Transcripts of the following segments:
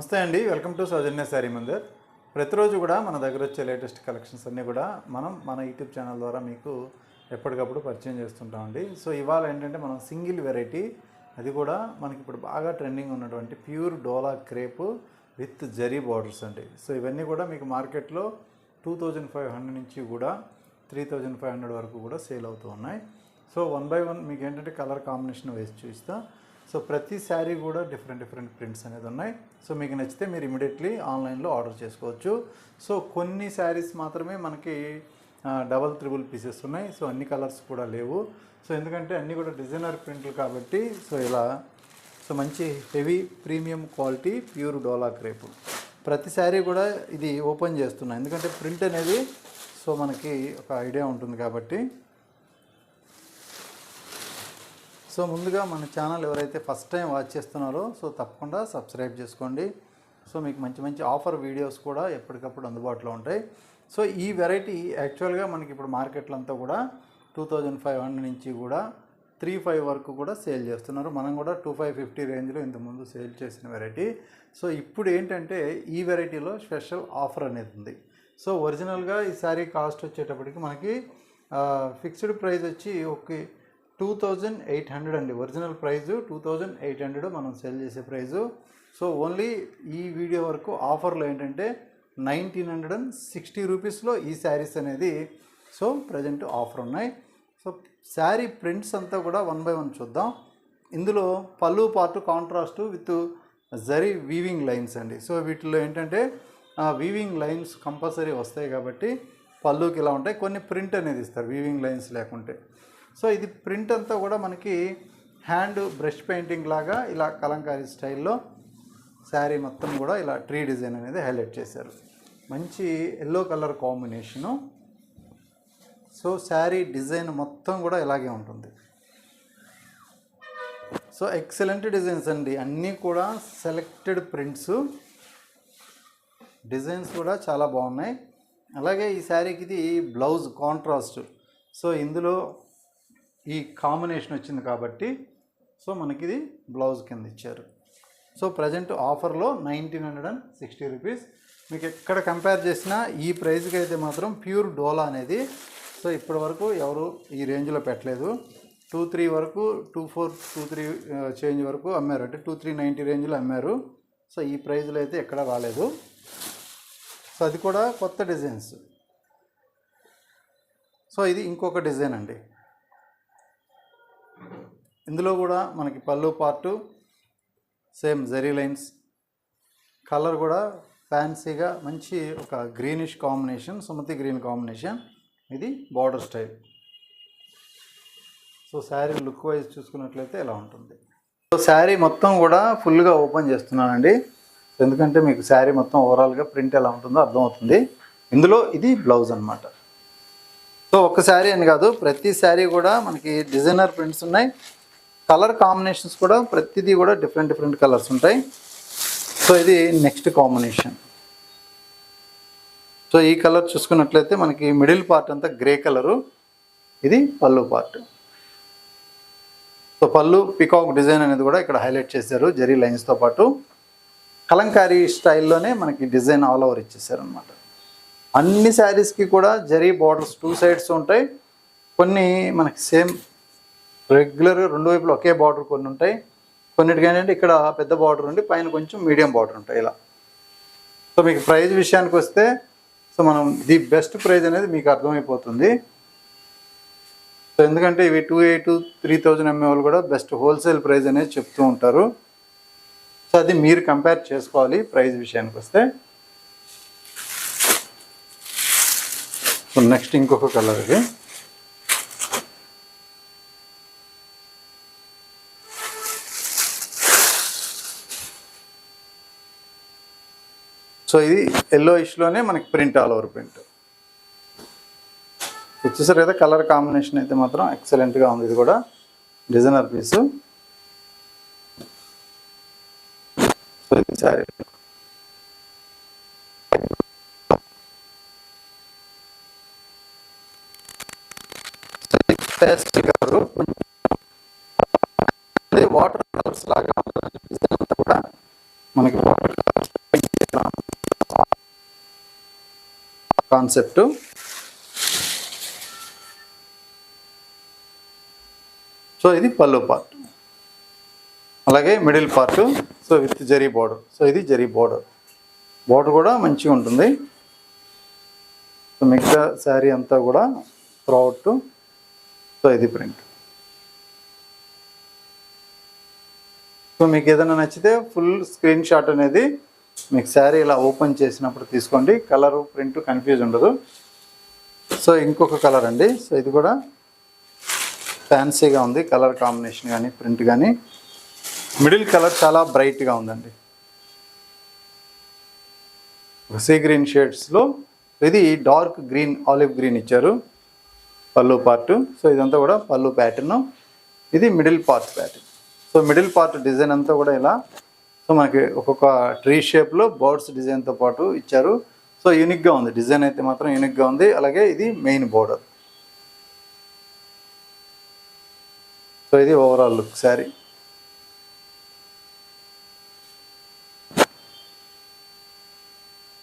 నమస్తే అండి, welcome to సౌజన్య శారీ మందిర్. ప్రతిరోజు కూడా మన దగ్గర వచ్చే లేటెస్ట్ కలెక్షన్స్ అన్నీ కూడా మన యూట్యూబ్ ఛానల్ ద్వారా మీకు ఎప్పటికప్పుడు పరిచయం చేస్తుంటామండి. సో ఇవాళ ఏంటంటే మనం సింగిల్ వెరైటీ, అది కూడా మనకి ఇప్పుడు బాగా ట్రెండింగ్ ఉన్నటువంటి pure dola crepe with zari borders అండి. సో ఇవన్నీ కూడా మీకు మార్కెట్లో 2500 నుంచి కూడా 3500 వరకు కూడా సేల్ అవుతూ ఉన్నాయి. సో 1 by 1 మీకు ఏంటంటే కలర్ కాంబినేషన్ వేసి చూస్తా. సో ప్రతి శారీ కూడా డిఫరెంట్ ప్రింట్స్ అనేది ఉన్నాయి. సో మీకు నచ్చితే మీరు ఇమీడియట్లీ ఆన్లైన్లో ఆర్డర్ చేసుకోవచ్చు. సో కొన్ని శారీస్ మాత్రమే మనకి డబల్ త్రిబుల్ పీసెస్ ఉన్నాయి. సో అన్ని కలర్స్ కూడా లేవు. సో ఎందుకంటే అన్నీ కూడా డిజైనర్ ప్రింట్లు కాబట్టి సో ఇలా మంచి హెవీ ప్రీమియం క్వాలిటీ ప్యూర్ డోలా క్రేప్ ప్రతి శారీ కూడా ఇది ఓపెన్ చేస్తున్నాయి. ఎందుకంటే ప్రింట్ అనేది సో మనకి ఒక ఐడియా ఉంటుంది కాబట్టి. సో ముందుగా మన ఛానల్ ఎవరైతే ఫస్ట్ టైం వాచ్ చేస్తున్నారో సో తప్పకుండా సబ్స్క్రైబ్ చేసుకోండి. సో మీకు మంచి ఆఫర్ వీడియోస్ కూడా ఎప్పటికప్పుడు అందుబాటులో ఉంటాయి. సో ఈ వెరైటీ యాక్చువల్గా మనకి ఇప్పుడు మార్కెట్లో అంతా కూడా 2500 నుంచి కూడా 3500 వరకు కూడా సేల్ చేస్తున్నారు. మనం కూడా 2550 రేంజ్లో ఇంతకుముందు సేల్ చేసిన వెరైటీ. సో ఇప్పుడు ఏంటంటే ఈ వెరైటీలో స్పెషల్ ఆఫర్ అనేది ఉంది. సో ఒరిజినల్గా ఈ శారీ కాస్ట్ వచ్చేటప్పటికి మనకి ఫిక్స్డ్ ప్రైస్ వచ్చి ఒక 2800 అండి. ఒరిజినల్ ప్రైజు 2800 మనం సేల్ చేసే ప్రైజు. సో ఓన్లీ ఈ వీడియో వరకు ఆఫర్లో ఏంటంటే 1960 రూపీస్లో ఈ శారీస్ అనేది సో ప్రజెంట్ ఆఫర్ ఉన్నాయి. సో శారీ ప్రింట్స్ అంతా కూడా 1 by 1 చూద్దాం. ఇందులో పళ్ళు part contrast with zari weaving lines అండి. సో వీటిలో ఏంటంటే వీవింగ్ లైన్స్ కంపల్సరీ వస్తాయి కాబట్టి పళ్ళుకి ఇలా ఉంటాయి. కొన్ని ప్రింట్ అనేది ఇస్తారు వీవింగ్ లైన్స్ లేకుంటే. సో ఇది ప్రింట్ అంతా కూడా మనకి హ్యాండ్ బ్రష్ పెయింటింగ్ లాగా ఇలా కలంకారీ స్టైల్లో శారీ మొత్తం కూడా ఇలా ట్రీ డిజైన్ అనేది హైలైట్ చేశారు. మంచి yellow colour combination. So sari design మొత్తం కూడా ఇలాగే ఉంటుంది. సో ఎక్సలెంట్ డిజైన్స్ అండి, అన్నీ కూడా సెలెక్టెడ్ ప్రింట్స్, డిజైన్స్ కూడా చాలా బాగున్నాయి. అలాగే ఈ శారీకి ఇది బ్లౌజ్ కాంట్రాస్ట్. సో ఇందులో ఈ కాంబినేషన్ వచ్చింది కాబట్టి సో మనకి ఇది బ్లౌజ్ కింద ఇచ్చారు. సో ప్రజెంట్ ఆఫర్లో 1960 రూపీస్. మీకు ఎక్కడ కంపేర్ చేసినా ఈ ప్రైస్కి అయితే మాత్రం ప్యూర్ డోలా అనేది సో ఇప్పటి వరకు ఎవరు ఈ రేంజ్లో పెట్టలేదు. 23 వరకు 2423 చేంజ్ వరకు అమ్మారు, అంటే 2390 రేంజ్లో అమ్మారు. సో ఈ ప్రైజ్లో అయితే ఎక్కడ రాలేదు. సో అది కూడా కొత్త డిజైన్స్. సో ఇది ఇంకొక డిజైన్ అండి. ఇందులో కూడా మనకి పళ్ళు part same zari lines, colour కూడా ఫ్యాన్సీగా మంచి ఒక గ్రీనిష్ కాంబినేషన్, సుమతి గ్రీన్ కాంబినేషన్. ఇది border style. So sari look wise చూసుకున్నట్లయితే ఎలా ఉంటుంది. సో శారీ మొత్తం కూడా ఫుల్గా ఓపెన్ చేస్తున్నానండి, ఎందుకంటే మీకు శారీ మొత్తం ఓవరాల్గా ప్రింట్ ఎలా ఉంటుందో అర్థమవుతుంది. ఇందులో ఇది బ్లౌజ్ అనమాట. సో ఒక్క శారీ అని కాదు, ప్రతి శారీ కూడా మనకి డిజైనర్ ప్రింట్స్ ఉన్నాయి. కలర్ కాంబినేషన్స్ కూడా ప్రతిదీ కూడా డిఫరెంట్ కలర్స్ ఉంటాయి. సో ఇది నెక్స్ట్ కాంబినేషన్. సో ఈ కలర్ చూసుకున్నట్లయితే మనకి మిడిల్ పార్ట్ అంతా గ్రే కలరు. ఇది పళ్ళు పార్ట్. సో పళ్ళు పికాక్ డిజైన్ అనేది కూడా ఇక్కడ హైలైట్ చేశారు జరీ లైన్స్తో పాటు. కలంకారీ స్టైల్లోనే మనకి డిజైన్ ఆల్ ఓవర్ ఇచ్చేసారు అనమాట. అన్ని శారీస్కి కూడా జరీ బార్డర్స్ 2 sides ఉంటాయి. కొన్ని మనకి సేమ్ రెగ్యులర్గా 2 వైపులు ఒకే బార్డర్ కొన్ని ఉంటాయి. కొన్నిటికి ఏంటంటే ఇక్కడ పెద్ద బార్డర్ ఉండి పైన కొంచెం మీడియం బార్డర్ ఉంటాయి ఇలా. సో మీకు ప్రైస్ విషయానికి వస్తే సో మనం ది బెస్ట్ ప్రైస్ అనేది మీకు అర్థమైపోతుంది. సో ఎందుకంటే ఇవి 2800-3000 అమ్మే వాళ్ళు కూడా బెస్ట్ హోల్సేల్ ప్రైస్ అనేది చెప్తూ ఉంటారు. సో అది మీరు కంపేర్ చేసుకోవాలి ప్రైస్ విషయానికి వస్తే. సో నెక్స్ట్ ఇంకొక కలర్ ఇది. సో ఇది ఎల్లో ఇష్లోనే మనకి ప్రింట్ ఆల్ ఓవర్ ప్రింట్ వచ్చేసరి కదా. కలర్ కాంబినేషన్ అయితే మాత్రం ఎక్సలెంట్గా ఉంది. ఇది కూడా డిజైనర్ పీసు. సో ఇది సారీ వాటర్ కలర్స్ లాగా కూడా మనకి వాటర్ కలర్స్ కాన్సెప్ట్. సో ఇది పళ్ళు పార్ట్. అలాగే middle part so with zari border. So ఇది జరీ బోర్డర్. బోర్డర్ కూడా మంచిగా ఉంటుంది. సో మిగతా శారీ అంతా కూడా త్రూఅవుట్. సో ఇది ప్రింట్. సో మీకు ఏదైనా నచ్చితే ఫుల్ స్క్రీన్ షాట్ అనేది మీకు శారీ ఇలా ఓపెన్ చేసినప్పుడు తీసుకోండి. కలరు ప్రింట్ కన్ఫ్యూజ్ ఉండదు. సో ఇంకొక కలర్ అండి. సో ఇది కూడా ఫ్యాన్సీగా ఉంది. కలర్ కాంబినేషన్ కానీ ప్రింట్ కానీ. మిడిల్ కలర్ చాలా బ్రైట్గా ఉందండి. సీ గ్రీన్ షేడ్స్లో ఇది డార్క్ గ్రీన్ ఆలివ్ గ్రీన్ ఇచ్చారు పళ్ళు పార్ట్. సో ఇదంతా కూడా పళ్ళు ప్యాటర్న్. ఇది middle part pattern. So middle part design అంతా కూడా ఇలా సో మనకి ఒక్కొక్క ట్రీ షేప్లో బర్డ్స్ డిజైన్తో పాటు ఇచ్చారు. సో యూనిక్గా ఉంది. డిజైన్ అయితే మాత్రం యూనిక్గా ఉంది. అలాగే ఇది మెయిన్ బోర్డర్. సో ఇది ఓవరాల్ లుక్ శారీ.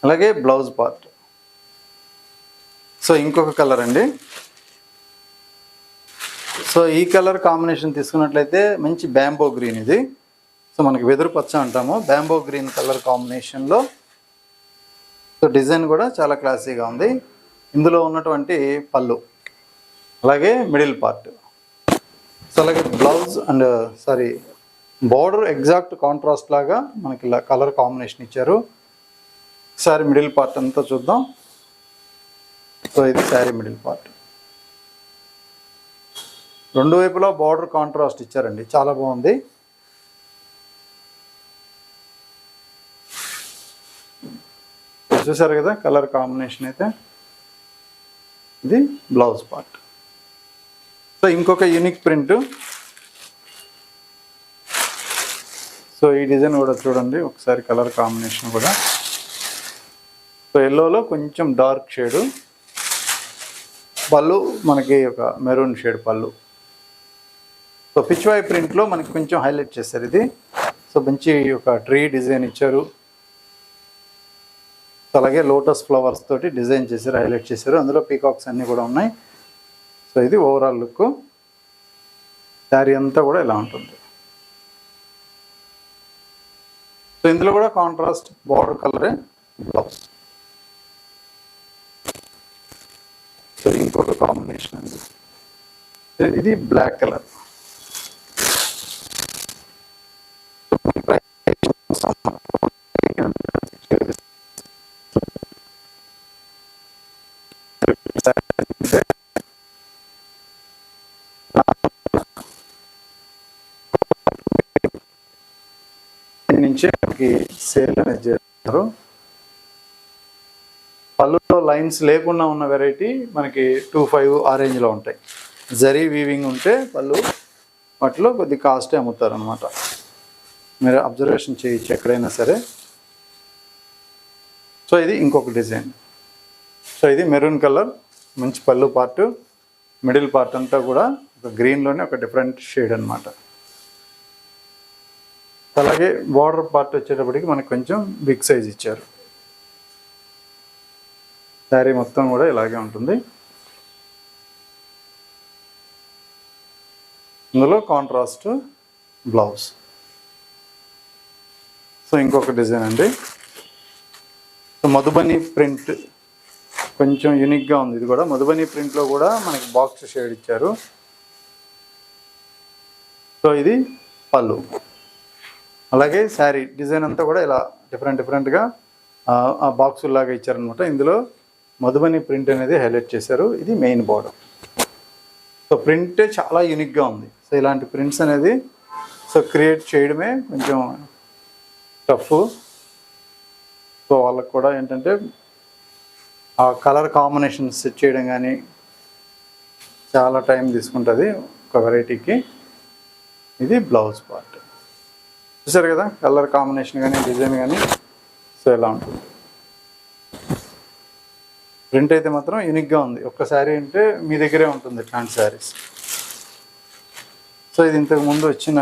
అలాగే బ్లౌజ్ పార్ట్. సో ఇంకొక కలర్ అండి. సో ఈ కలర్ కాంబినేషన్ తీసుకున్నట్లయితే మంచి బ్యాంబో గ్రీన్ ఇది. సో మనకి వెదురు పచ్చ అంటాము. బ్యాంబో గ్రీన్ కలర్ కాంబినేషన్లో సో డిజైన్ కూడా చాలా క్లాసీగా ఉంది. ఇందులో ఉన్నటువంటి పళ్ళు అలాగే మిడిల్ పార్ట్. సో అలాగే blouse and border exact contrast లాగా మనకి ఇలా కలర్ కాంబినేషన్ ఇచ్చారు. శారీ మిడిల్ పార్ట్ అంతా చూద్దాం. సో ఇది శారీ మిడిల్ పార్ట్. రెండు వైపులా బార్డర్ కాంట్రాస్ట్ ఇచ్చారండి. చాలా బాగుంది. చూసారు కదా కలర్ కాంబినేషన్ అయితే. ఇది బ్లౌజ్ పార్ట్. సో ఇంకొక యూనిక్ ప్రింట్. సో ఈ డిజైన్ కూడా చూడండి ఒకసారి. కలర్ కాంబినేషన్ కూడా సో ఎల్లోలో కొంచెం డార్క్ షేడు. పళ్ళు మనకి ఒక మెరూన్ షేడ్ పళ్ళు. సో పిచ్వాయ్ ప్రింట్లో మనకి కొంచెం హైలైట్ చేశారు ఇది. సో మంచి ఒక ట్రీ డిజైన్ ఇచ్చారు. అలాగే లోటస్ ఫ్లవర్స్ తోటి డిజైన్ చేశారు, హైలైట్ చేశారు. అందులో పీకాక్స్ అన్నీ కూడా ఉన్నాయి. సో ఇది ఓవరాల్ లుక్. శారీ అంతా కూడా ఇలా ఉంటుంది. సో ఇందులో కూడా కాంట్రాస్ట్ బార్డర్ కలరే బ్లౌజ్. సో ఇంకొక కాంబినేషన్ అండి. ఇది బ్లాక్ కలర్. నుంచి సేల్ అనేది చేస్తారు. పళ్ళులో లైన్స్ లేకుండా ఉన్న వెరైటీ మనకి 2.5 ఆ రేంజ్లో ఉంటాయి. జరీ వీవింగ్ ఉంటే పళ్ళు వాటిలో కొద్ది కాస్టే అమ్ముతారు అనమాట. మీరు అబ్జర్వేషన్ చేయొచ్చు ఎక్కడైనా సరే. సో ఇది ఇంకొక డిజైన్. సో ఇది మెరూన్ కలర్ మంచి పళ్ళు పార్ట్. మిడిల్ పార్ట్ అంతా కూడా ఒక గ్రీన్లోనే ఒక డిఫరెంట్ షేడ్ అనమాట. అలాగే బార్డర్ పార్ట్ వచ్చేటప్పటికి మనకి కొంచెం బిగ్ సైజ్ ఇచ్చారు. శారీ మొత్తం కూడా ఇలాగే ఉంటుంది. ఇందులో కాంట్రాస్ట్ బ్లౌజ్. సో ఇంకొక డిజైన్ అండి. సో మధుబని ప్రింట్ కొంచెం యూనిక్గా ఉంది. ఇది కూడా మధుబని ప్రింట్లో కూడా మనకి బాక్స్ షేడ్ ఇచ్చారు. సో ఇది పళ్ళు. అలాగే శారీ డిజైన్ అంతా కూడా ఇలా డిఫరెంట్గా ఆ బాక్సులాగా ఇచ్చారనమాట. ఇందులో మధుబని ప్రింట్ అనేది హైలైట్ చేశారు. ఇది మెయిన్ బార్డర్. సో ప్రింటే చాలా యూనిక్గా ఉంది. సో ఇలాంటి ప్రింట్స్ అనేది సో క్రియేట్ చేయడమే కొంచెం టఫ్. సో వాళ్ళకు కూడా ఏంటంటే ఆ కలర్ కాంబినేషన్ సెట్ చేయడం కానీ చాలా టైం తీసుకుంటుంది ఒక వెరైటీకి. ఇది బ్లౌజ్ పార్ట్. చూసారు కదా కలర్ కాంబినేషన్ కానీ డిజైన్ కానీ. సో ఇలా ఉంటుంది. ప్రింట్ అయితే మాత్రం యూనిక్గా ఉంది. ఒక్క శారీ ఉంటే మీ దగ్గరే ఉంటుంది ఇట్లాంటి శారీస్. సో ఇది ఇంతకు ముందు వచ్చిన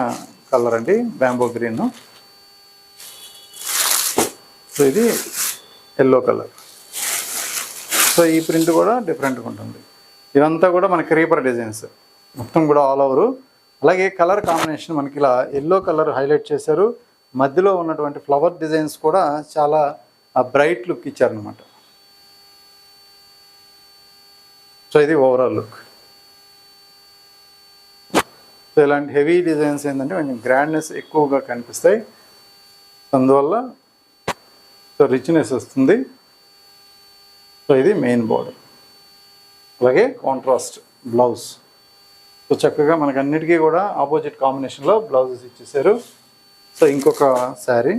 కలర్ అండి, బ్యాంబో గ్రీన్. సో ఇది ఎల్లో కలర్. సో ఈ ప్రింట్ కూడా డిఫరెంట్గా ఉంటుంది. ఇదంతా కూడా మనకి క్రీపర్ డిజైన్స్ మొత్తం కూడా ఆల్ ఓవరు. అలాగే కలర్ కాంబినేషన్ మనకి ఇలా ఎల్లో కలర్ హైలైట్ చేశారు. మధ్యలో ఉన్నటువంటి ఫ్లవర్ డిజైన్స్ కూడా చాలా బ్రైట్ లుక్ ఇచ్చారనమాట. సో ఇది ఓవరాల్ లుక్. సో ఇలాంటి హెవీ డిజైన్స్ ఏంటంటే కొంచెం గ్రాండ్నెస్ ఎక్కువగా కనిపిస్తాయి, అందువల్ల సో రిచ్నెస్ వస్తుంది. సో ఇది మెయిన్ బోర్డర్, అలాగే కాంట్రాస్ట్ బ్లౌజ్. సో చక్కగా మనకు అన్నిటికీ కూడా ఆపోజిట్ కాంబినేషన్లో బ్లౌజెస్ ఇచ్చేసారు. సో ఇంకొక శారీ.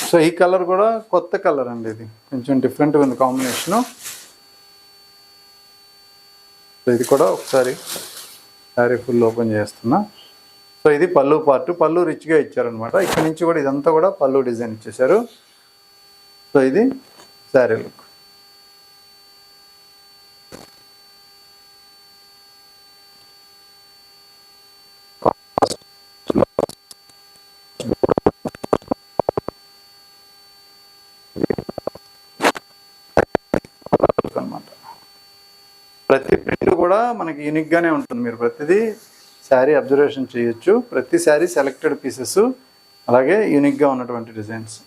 సో ఈ కలర్ కూడా కొత్త కలర్ అండి, ఇది కొంచెం డిఫరెంట్గా ఉంది కాంబినేషను. సో ఇది కూడా ఒకసారి శారీ ఫుల్ ఓపెన్ చేస్తున్నా. సో ఇది పళ్ళు పార్ట్, పళ్ళు రిచ్గా ఇచ్చారనమాట. ఇక్కడ నుంచి కూడా ఇదంతా కూడా పళ్ళు డిజైన్ ఇచ్చేసారు. సో ఇది శారీ లుక్. అనమాట ప్రతి ప్రింట్ కూడా మనకి యూనిక్గానే ఉంటుంది. మీరు ప్రతిదీ శారీ అబ్జర్వేషన్ చేయొచ్చు. ప్రతి శారీ సెలెక్టెడ్ పీసెస్, అలాగే యూనిక్గా ఉన్నటువంటి డిజైన్స్.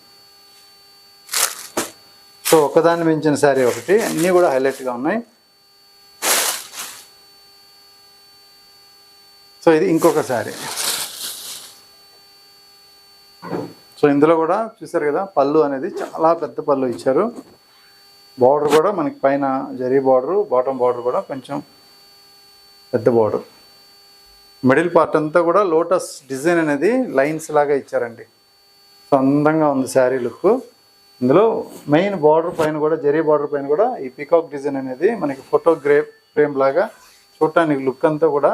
సో ఒకదాన్ని మించిన శారీ ఒకటి, అన్నీ కూడా హైలైట్గా ఉన్నాయి. సో ఇది ఇంకొక శారీ. సో ఇందులో కూడా చూసారు కదా, పళ్ళు అనేది చాలా పెద్ద పళ్ళు ఇచ్చారు. బార్డర్ కూడా మనకి పైన జరీ బార్డరు, బాటమ్ బార్డర్ కూడా కొంచెం పెద్ద బార్డర్. మిడిల్ పార్ట్ అంతా కూడా లోటస్ డిజైన్ అనేది లైన్స్ లాగా ఇచ్చారండి. సో అందంగా ఉంది శారీ లుక్. ఇందులో మెయిన్ బార్డర్ పైన కూడా, జరీ బార్డర్ పైన కూడా ఈ పీకాక్ డిజైన్ అనేది మనకి ఫోటో ఫ్రేమ్ లాగా చూడటానికి లుక్ అంతా కూడా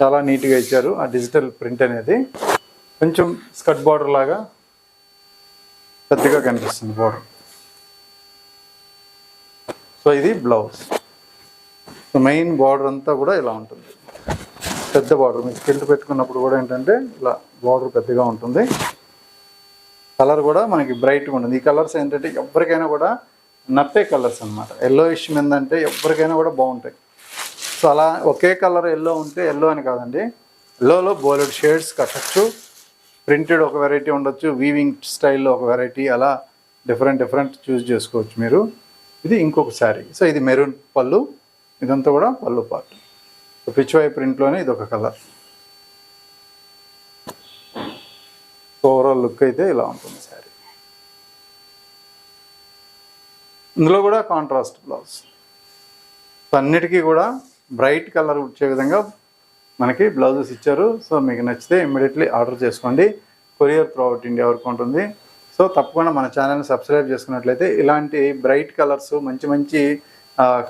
చాలా నీట్గా ఇచ్చారు. ఆ డిజిటల్ ప్రింట్ అనేది కొంచెం స్కర్ట్ బార్డర్ లాగా పెద్దగా కనిపిస్తుంది బార్డర్. సో ఇది బ్లౌజ్. సో మెయిన్ బార్డర్ అంతా కూడా ఇలా ఉంటుంది, పెద్ద బార్డర్. మీకు కిల్ట్ పెట్టుకున్నప్పుడు కూడా ఏంటంటే ఇలా బార్డర్ పెద్దగా ఉంటుంది. కలర్ కూడా మనకి బ్రైట్గా ఉంటుంది. ఈ కలర్స్ ఏంటంటే ఎవరికైనా కూడా నప్పే కలర్స్ అనమాట. ఎల్లోయిష్ మీద అంటే ఎవరికైనా కూడా బాగుంటాయి. సో అలా ఒకే కలర్ ఎల్లో ఉంటే ఎల్లో అని కాదండి, ఎల్లోలో బోలెడ్ షేడ్స్ కట్టచ్చు. ప్రింటెడ్ ఒక వెరైటీ ఉండొచ్చు, వీవింగ్ స్టైల్లో ఒక వెరైటీ, అలా డిఫరెంట్ చూస్ చేసుకోవచ్చు మీరు. ఇది ఇంకొక శారీ. సో ఇది మెరూన్ పళ్ళు, ఇదంతా కూడా పళ్ళు పార్ట్. సో పిచ్వాయ్ ప్రింట్లోనే ఇది ఒక కలర్. ఓవరాల్ లుక్ అయితే ఇలా ఉంటుంది శారీ. ఇందులో కూడా కాంట్రాస్ట్ బ్లౌజ్. అన్నిటికీ కూడా బ్రైట్ కలర్ వచ్చే విధంగా మనకి బ్లౌజెస్ ఇచ్చారు. సో మీకు నచ్చితే ఇమ్మీడియట్లీ ఆర్డర్ చేసుకోండి. కొరియర్ త్రూ అవుట్ ఇండియా వరకు ఉంటుంది. సో తప్పకుండా మన ఛానల్ని సబ్స్క్రైబ్ చేసుకున్నట్లయితే ఇలాంటి బ్రైట్ కలర్స్, మంచి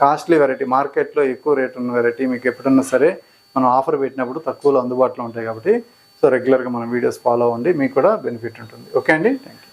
కాస్ట్లీ వెరైటీ, మార్కెట్లో ఎక్కువ రేట్ ఉన్న వెరైటీ మీకు ఎప్పుడన్నా సరే మనం ఆఫర్ పెట్టినప్పుడు తక్కువలో అందుబాటులో ఉంటాయి. కాబట్టి సో రెగ్యులర్గా మన వీడియోస్ ఫాలో అవ్వండి, మీకు కూడా బెనిఫిట్ ఉంటుంది. ఓకే అండి, థ్యాంక్ యూ.